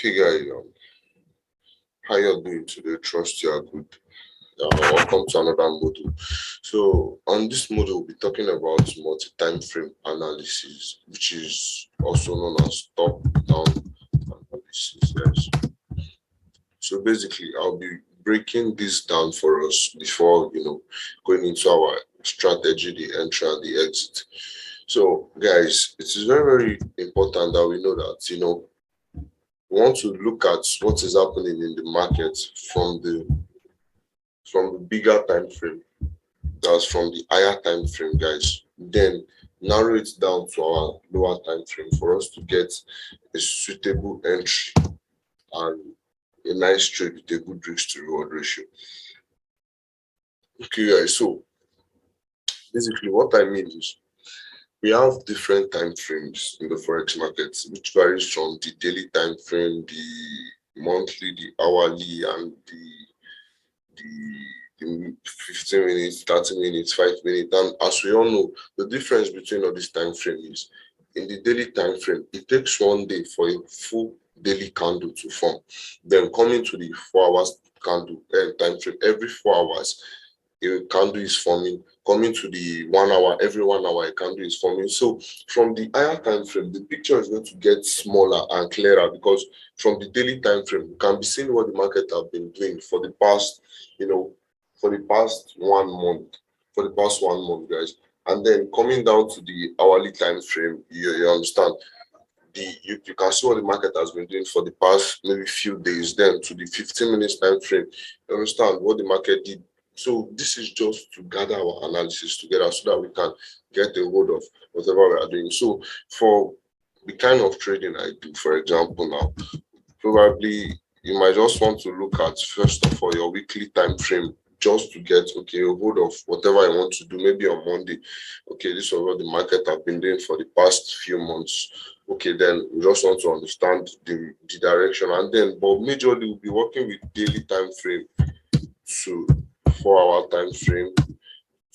Okay, guys, how you doing today? Trust you are good. Welcome to another module. So, on this module, we'll be talking about multi-time frame analysis, which is also known as top-down analysis. Yes. So, basically, I'll be breaking this down for us before going into our strategy, the entry and the exit. So, guys, it is very, very important that we know that we want to look at what is happening in the market from the bigger time frame, that's from the higher time frame, guys. Then narrow it down to our lower time frame for us to get a suitable entry and a nice trade with a good risk to reward ratio. Okay, guys, so basically what I mean is we have different time frames in the forex market, which varies from the daily time frame, the monthly, the hourly, and the 15 minutes, 30 minutes, 5 minutes. And as we all know, the difference between all these time frames is in the daily time frame, it takes 1 day for a full daily candle to form. Then coming to the 4 hours candle time frame, every 4 hours a candle is forming. Coming to the 1 hour, every 1 hour a candle is forming. So from the higher time frame, the picture is going to get smaller and clearer, because from the daily time frame, you can be seeing what the market have been doing for the past, for the past 1 month, guys. And then coming down to the hourly time frame, you understand, you can see what the market has been doing for the past maybe few days. Then to the 15 minutes time frame, you understand what the market did. So this is just to gather our analysis together so that we can get a hold of whatever we are doing. So for the kind of trading I do, for example, now, probably you might just want to look at, first of all, your weekly time frame, just to get a hold of whatever I want to do. Maybe on Monday, okay, this is what the market have been doing for the past few months. Okay, then we just want to understand the direction, and then but majorly we'll be working with daily time frame to 4 hour time frame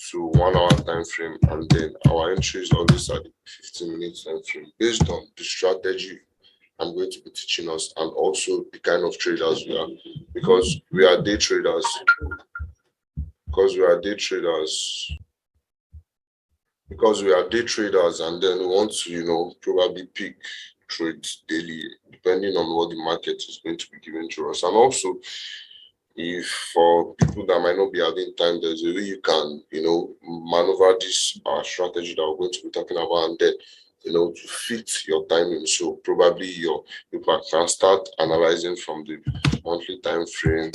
to 1 hour time frame, and then our entry is always at the 15 minutes time frame based on the strategy I'm going to be teaching us, and also the kind of traders we are, because we are day traders. And then we want to, probably pick trades daily, depending on what the market is going to be giving to us. And also, if for people that might not be having time, there's a way you can, maneuver this strategy that we're going to be talking about, and then, to fit your timing. So probably you can start analyzing from the monthly time frame,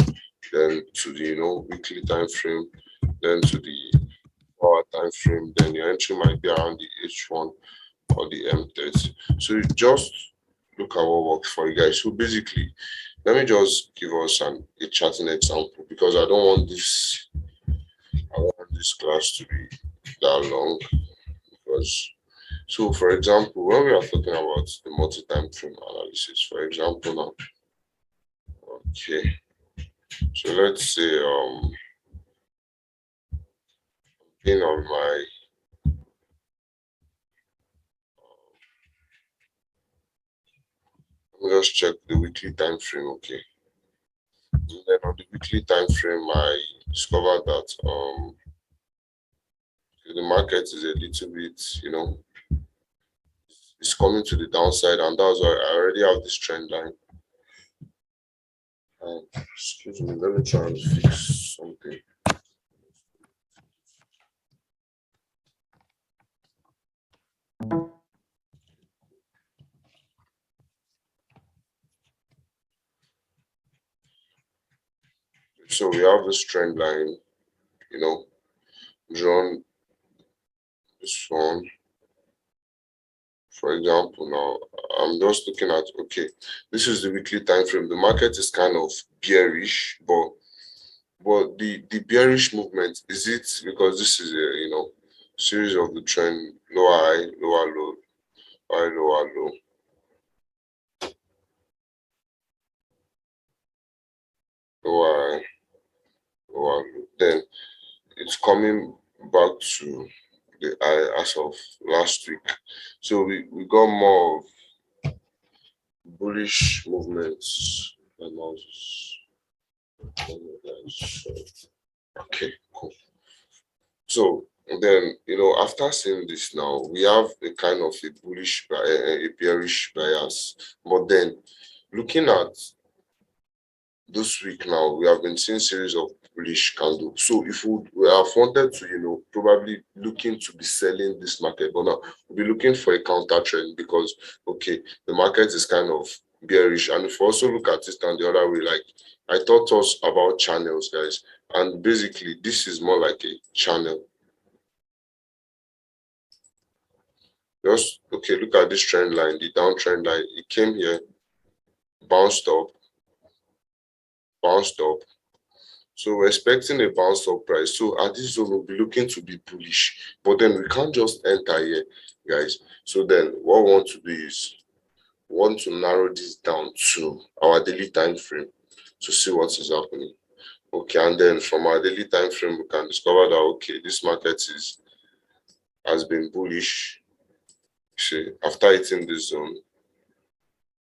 then to the weekly time frame, then to the hour time frame. Then your entry might be around the H1 or the M30. So you just look at what works for you guys. So basically, let me just give us a chatting example, because I don't want this class to be that long. Because so, for example, when we are talking about the multi-time frame analysis, for example, now, okay, so let's say in on my let me just check the weekly time frame, okay. And then on the weekly time frame, I discovered that the market is a little bit, it's coming to the downside, and that's why I already have this trend line. Excuse me, let me try and fix something. So we have this trend line, drawn this one. For example, now I'm just looking at, okay, this is the weekly time frame. The market is kind of bearish, but the bearish movement, is it because this is a series of the trend, lower high, lower low, high, lower low. Lower high, lower low. Then it's coming back to the high as of last week. So we got more of bullish movements. Okay, cool. So then, after seeing this now, we have a kind of a a bearish bias. But then, looking at this week now, we have been seeing series of bullish candles. So if we have wanted to, probably looking to be selling this market, but now we'll be looking for a counter trend because, okay, the market is kind of bearish. And if we also look at it on the other way, like I taught us about channels, guys, and basically this is more like a channel. Just, okay, look at this trend line, the downtrend line. It came here, bounced up, bounced up. So we're expecting a bounce up price. So at this zone, we'll be looking to be bullish. But then we can't just enter here, guys. So then what we want to do is we want to narrow this down to our daily time frame to see what is happening. Okay, and then from our daily time frame, we can discover that okay, this market has been bullish. See, after hitting this zone,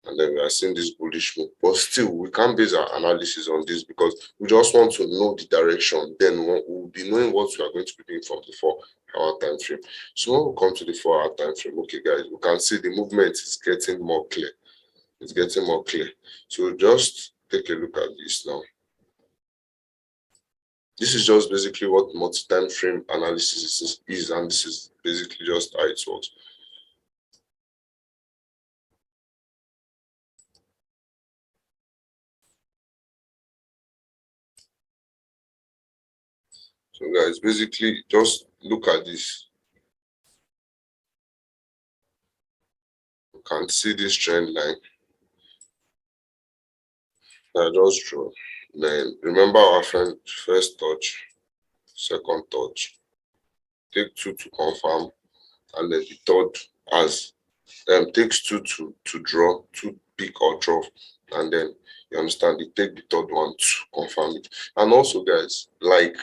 and then we are seeing this bullish move. But still, we can't base our analysis on this because we just want to know the direction. Then we'll be knowing what we are going to be doing from the 4-hour time frame. So when we come to the 4-hour time frame, okay, guys, we can see the movement is getting more clear. It's getting more clear. So just take a look at this now. This is just basically what multi-time frame analysis is, and this is basically just how it works. So guys, basically just look at this. You can see this trend line. I just draw. Then remember our friend first touch, second touch. Take two to confirm, and then the third as takes two to draw, two pick or draw, and then you understand it take the third one to confirm it. And also, guys, like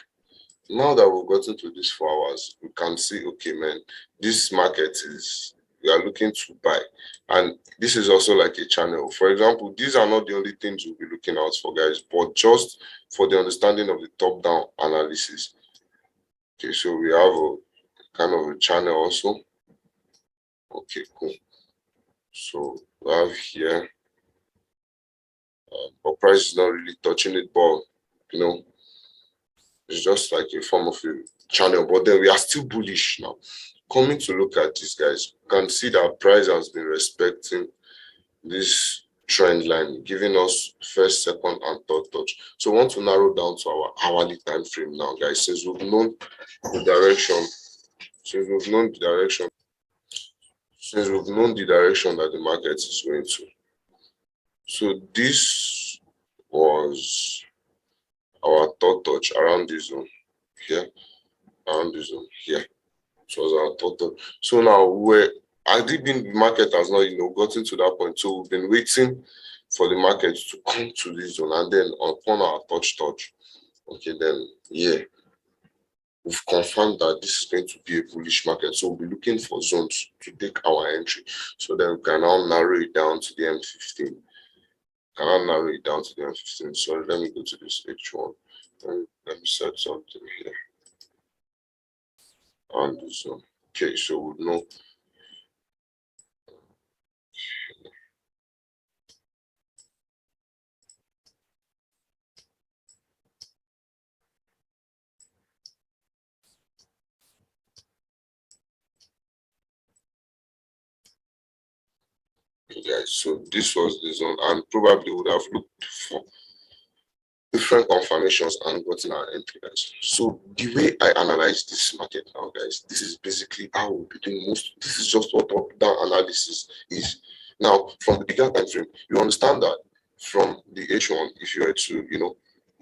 now that we've gotten to these 4 hours, we can see, okay, man, this market is, we are looking to buy. And this is also like a channel. For example, these are not the only things we'll be looking out for, guys, but just for the understanding of the top-down analysis. Okay, so we have a kind of a channel also. Okay, cool. So we have here, but price is not really touching it, but it's just like a form of a channel, but then we are still bullish now. Coming to look at this, guys, you can see that price has been respecting this trend line, giving us first, second, and third touch. So I want to narrow down to our hourly time frame now, guys, since we've known the direction, that the market is going to. So this was our third touch around this zone here, around this zone here. So was our third touch. So now the market has not gotten to that point. So we've been waiting for the market to come to this zone, and then upon our touch, okay, then we've confirmed that this is going to be a bullish market. So we'll be looking for zones to take our entry. So then we can now narrow it down to the M15. So let me go to this H1 and let me set something here on the zone. Okay, so we'll know. Okay, guys, so this was the zone, and probably would have looked for different confirmations and gotten our entry, guys. So the way I analyze this market now, guys, this is basically how we'll be doing most. This is just what top-down analysis is. Now, from the bigger time frame, you understand that from the H1, if you were to,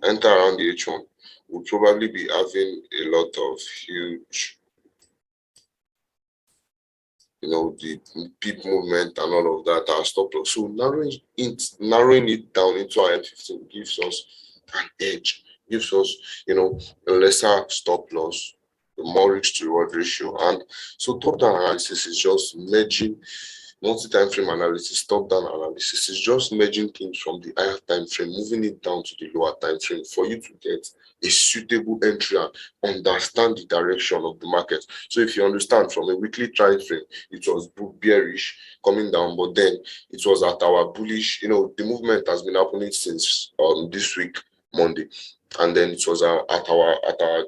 enter around the H1, we'll probably be having a lot of huge, the peak movement and all of that, our stop loss. So narrowing it down into our M15 gives us an edge, gives us, a lesser stop loss, a more risk to reward ratio. And so top down analysis is just merging Multi-time frame analysis, top-down analysis is just merging things from the higher time frame, moving it down to the lower time frame for you to get a suitable entry and understand the direction of the market. So if you understand from a weekly time frame, it was bearish coming down, but then it was at our bullish, the movement has been happening since this week, Monday, and then it was at our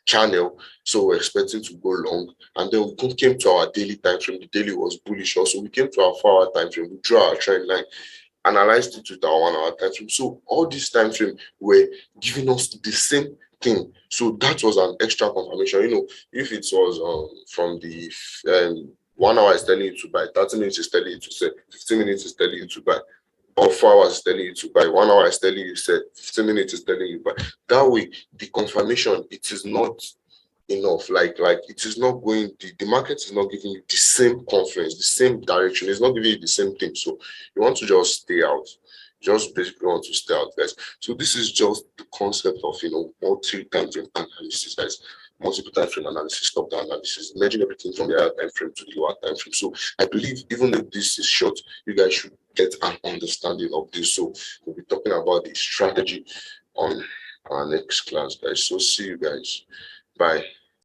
channel, so we're expecting to go long, and then we came to our daily time frame. The daily was bullish also. We came to our 4-hour time frame, we drew our trend line, analyzed it with our 1-hour time frame. So all these time frame were giving us the same thing. So that was an extra confirmation. If it was from the 1 hour is telling you to buy, 30 minutes is telling you to sell, 15 minutes is telling you to buy, or 4 hours is telling you to buy, 1 hour is telling you to sell, 15 minutes is telling you buy. That way, the confirmation, it is not enough. Like it is not going, the market is not giving you the same conference, the same direction. It's not giving you the same thing. So you want to just stay out. Just basically want to stay out, guys. So this is just the concept of multi-time frame analysis, guys. Multiple time frame analysis, top-down analysis, merging everything from the higher time frame to the lower time frame. So I believe even if this is short, you guys should get an understanding of this. So we'll be talking about the strategy on our next class, guys. So see you guys. Bye.